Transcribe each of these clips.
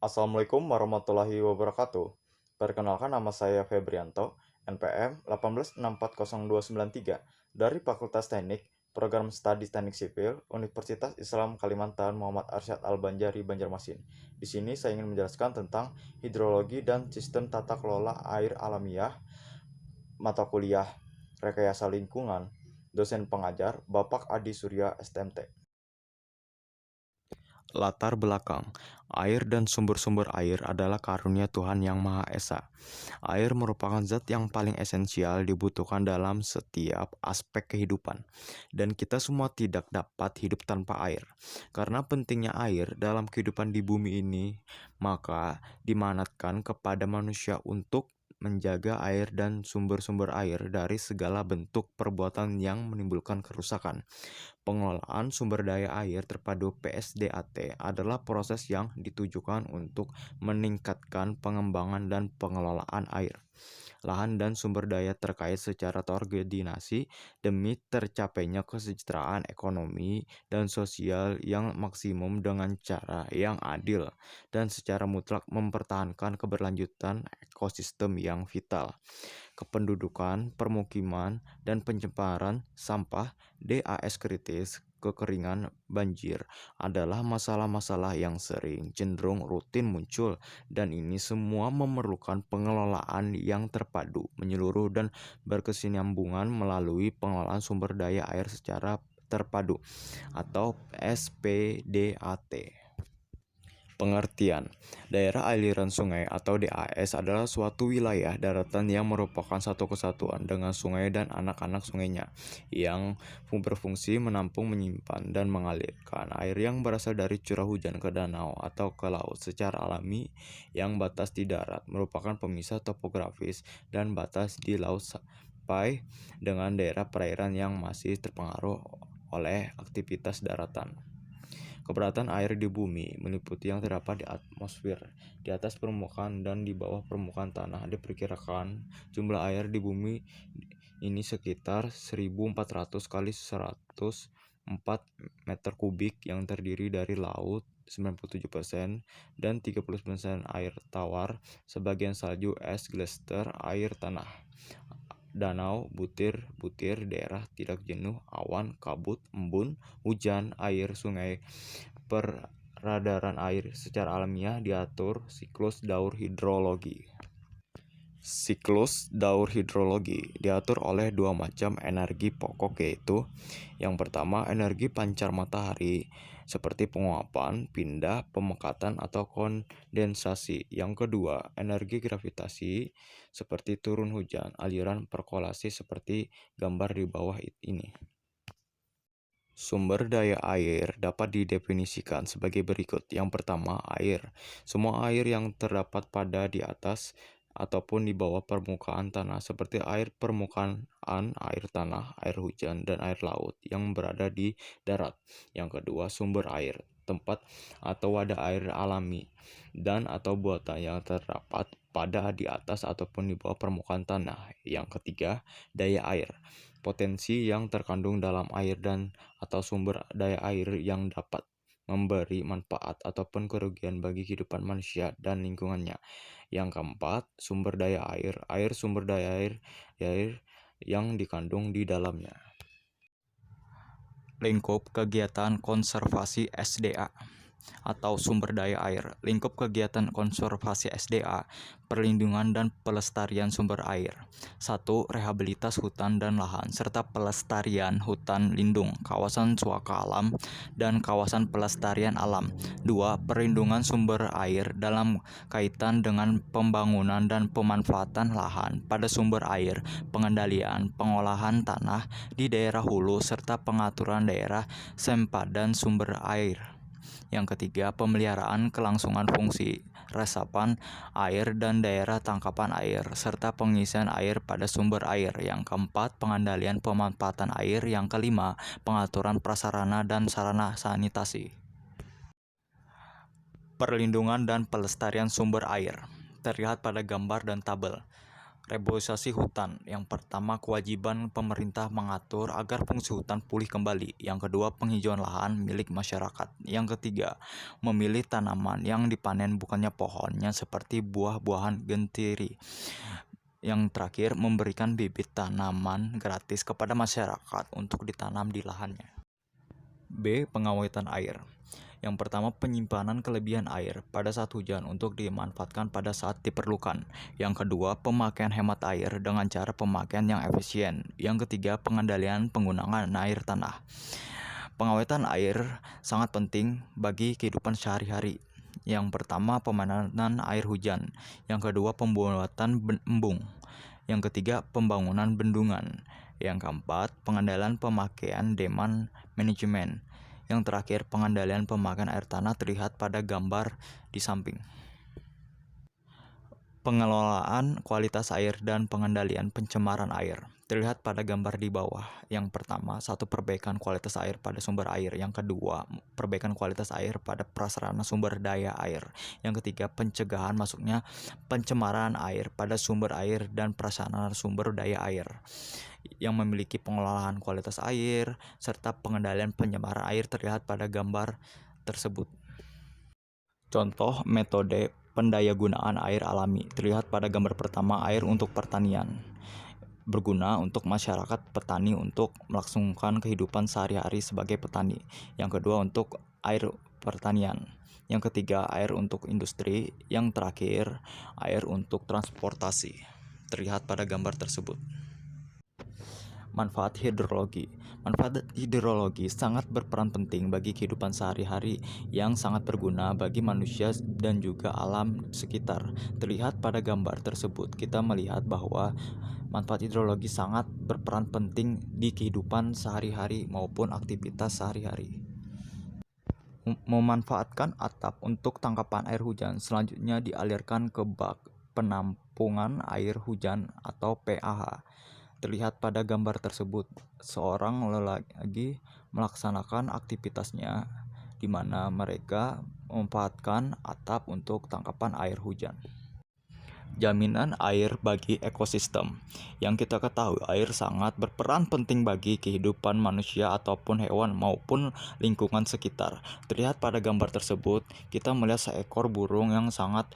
Assalamualaikum warahmatullahi wabarakatuh. Perkenalkan nama saya Febrianto, NPM 186402993 dari Fakultas Teknik, Program Studi Teknik Sipil, Universitas Islam Kalimantan Muhammad Arsyad Al-Banjari Banjarmasin. Di sini saya ingin menjelaskan tentang hidrologi dan sistem tata kelola air alamiah, mata kuliah Rekayasa Lingkungan, dosen pengajar Bapak Adi Surya STMT. Latar belakang, air dan sumber-sumber air adalah karunia Tuhan Yang Maha Esa. Air merupakan zat yang paling esensial dibutuhkan dalam setiap aspek kehidupan. Dan kita semua tidak dapat hidup tanpa air. Karena pentingnya air dalam kehidupan di bumi ini, maka dimanatkan kepada manusia untuk menjaga air dan sumber-sumber air dari segala bentuk perbuatan yang menimbulkan kerusakan. Pengelolaan sumber daya air terpadu (PSDAT) adalah proses yang ditujukan untuk meningkatkan pengembangan dan pengelolaan air, lahan dan sumber daya terkait secara terkoordinasi demi tercapainya kesejahteraan ekonomi dan sosial yang maksimum dengan cara yang adil dan secara mutlak mempertahankan keberlanjutan ekosistem yang vital. Kependudukan, permukiman, dan pencemaran sampah (DAS kritis), kekeringan, banjir adalah masalah-masalah yang sering cenderung rutin muncul, dan ini semua memerlukan pengelolaan yang terpadu, menyeluruh, dan berkesinambungan melalui pengelolaan sumber daya air secara terpadu atau SPDAT. Pengertian: daerah aliran sungai atau DAS adalah suatu wilayah daratan yang merupakan satu kesatuan dengan sungai dan anak-anak sungainya, yang berfungsi menampung, menyimpan, dan mengalirkan air yang berasal dari curah hujan ke danau atau ke laut secara alami. Yang batas di darat merupakan pemisah topografis dan batas di laut sampai dengan daerah perairan yang masih terpengaruh oleh aktivitas daratan. Keberadaan air di bumi meliputi yang terdapat di atmosfer, di atas permukaan, dan di bawah permukaan tanah. Diperkirakan jumlah air di bumi ini sekitar 1.400 kali 104 meter kubik yang terdiri dari laut 97% dan 30% air tawar, sebagian salju, es, gletser, air tanah, danau, butir-butir, daerah tidak jenuh, awan, kabut, embun, hujan, air, sungai. Peredaran air secara alamiah diatur siklus daur hidrologi. Siklus daur hidrologi diatur oleh dua macam energi pokok, yaitu yang pertama energi pancar matahari seperti penguapan, pindah, pemekatan, atau kondensasi. Yang kedua energi gravitasi seperti turun hujan, aliran perkolasi seperti gambar di bawah ini. Sumber daya air dapat didefinisikan sebagai berikut. Yang pertama, air. Semua air yang terdapat pada di atas ataupun di bawah permukaan tanah, seperti air permukaan, air tanah, air hujan, dan air laut yang berada di darat. Yang kedua, sumber air, tempat atau wadah air alami dan atau buatan yang terdapat pada di atas ataupun di bawah permukaan tanah. Yang ketiga, daya air, potensi yang terkandung dalam air dan atau sumber daya air yang dapat memberi manfaat ataupun kerugian bagi kehidupan manusia dan lingkungannya. Yang keempat, sumber daya air, sumber daya air yang dikandung di dalamnya. Lingkup kegiatan konservasi SDA atau sumber daya air. Lingkup kegiatan konservasi SDA, perlindungan dan pelestarian sumber air. 1. Rehabilitas hutan dan lahan, serta pelestarian hutan lindung, kawasan suaka alam, dan kawasan pelestarian alam. 2. Perlindungan sumber air dalam kaitan dengan pembangunan dan pemanfaatan lahan pada sumber air, pengendalian pengolahan tanah di daerah hulu, serta pengaturan daerah sempadan sumber air. Yang ketiga, pemeliharaan kelangsungan fungsi resapan air dan daerah tangkapan air, serta pengisian air pada sumber air. Yang keempat, pengendalian pemanfaatan air. Yang kelima, pengaturan prasarana dan sarana sanitasi. Perlindungan dan pelestarian sumber air terlihat pada gambar dan tabel. Reboisasi hutan. Yang pertama, kewajiban pemerintah mengatur agar fungsi hutan pulih kembali. Yang kedua, penghijauan lahan milik masyarakat. Yang ketiga, memilih tanaman yang dipanen bukannya pohonnya seperti buah-buahan gentiri. Yang terakhir, memberikan bibit tanaman gratis kepada masyarakat untuk ditanam di lahannya. B. Pengawetan air. Yang pertama, penyimpanan kelebihan air pada saat hujan untuk dimanfaatkan pada saat diperlukan. Yang kedua, pemakaian hemat air dengan cara pemakaian yang efisien. Yang ketiga, pengendalian penggunaan air tanah. Pengawetan air sangat penting bagi kehidupan sehari-hari. Yang pertama, pemanasan air hujan. Yang kedua, pembuatan embung. Yang ketiga, pembangunan bendungan. Yang keempat, pengendalian pemakaian demand management. Yang terakhir, pengendalian pemakaian air tanah terlihat pada gambar di samping. Pengelolaan kualitas air dan pengendalian pencemaran air terlihat pada gambar di bawah. Yang pertama, satu, perbaikan kualitas air pada sumber air. Yang kedua, perbaikan kualitas air pada prasarana sumber daya air. Yang ketiga, pencegahan masuknya pencemaran air pada sumber air dan prasarana sumber daya air yang memiliki pengelolaan kualitas air serta pengendalian pencemaran air terlihat pada gambar tersebut. Contoh metode pendayagunaan air alami terlihat pada gambar pertama. Air untuk pertanian berguna untuk masyarakat petani untuk melangsungkan kehidupan sehari-hari sebagai petani. Yang kedua, untuk air pertanian. Yang ketiga, air untuk industri. Yang terakhir, air untuk transportasi terlihat pada gambar tersebut. Manfaat hidrologi. Manfaat hidrologi sangat berperan penting bagi kehidupan sehari-hari yang sangat berguna bagi manusia dan juga alam sekitar. Terlihat pada gambar tersebut, kita melihat bahwa manfaat hidrologi sangat berperan penting di kehidupan sehari-hari maupun aktivitas sehari-hari. Memanfaatkan atap untuk tangkapan air hujan, selanjutnya dialirkan ke bak penampungan air hujan atau PAH. Terlihat pada gambar tersebut, seorang lelaki melaksanakan aktivitasnya di mana mereka memanfaatkan atap untuk tangkapan air hujan. Jaminan air bagi ekosistem. Yang kita ketahui, air sangat berperan penting bagi kehidupan manusia ataupun hewan maupun lingkungan sekitar. Terlihat pada gambar tersebut, kita melihat seekor burung yang sangat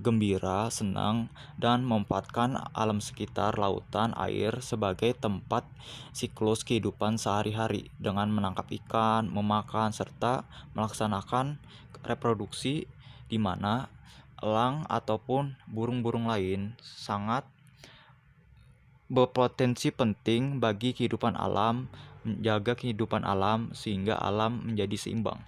gembira, senang, dan memanfaatkan alam sekitar lautan air sebagai tempat siklus kehidupan sehari-hari dengan menangkap ikan, memakan, serta melaksanakan reproduksi di mana elang ataupun burung-burung lain sangat berpotensi penting bagi kehidupan alam, menjaga kehidupan alam sehingga alam menjadi seimbang.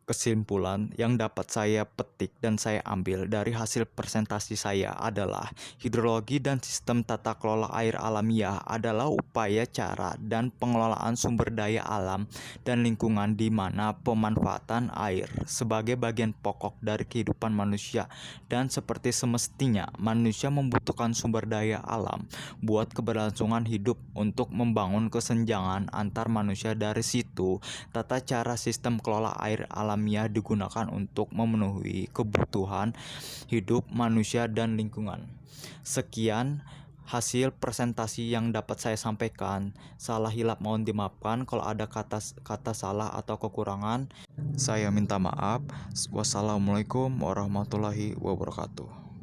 Kesimpulan yang dapat saya petik dan saya ambil dari hasil presentasi saya adalah hidrologi dan sistem tata kelola air alamiah adalah upaya cara dan pengelolaan sumber daya alam dan lingkungan di mana pemanfaatan air sebagai bagian pokok dari kehidupan manusia, dan seperti semestinya manusia membutuhkan sumber daya alam buat keberlangsungan hidup untuk membangun kesenjangan antar manusia. Dari situ tata cara sistem kelola air alamiah digunakan untuk memenuhi kebutuhan hidup manusia dan lingkungan. Sekian hasil presentasi yang dapat saya sampaikan. Salah hilap mohon dimaafkan, kalau ada kata salah atau kekurangan saya minta maaf. Wassalamualaikum warahmatullahi wabarakatuh.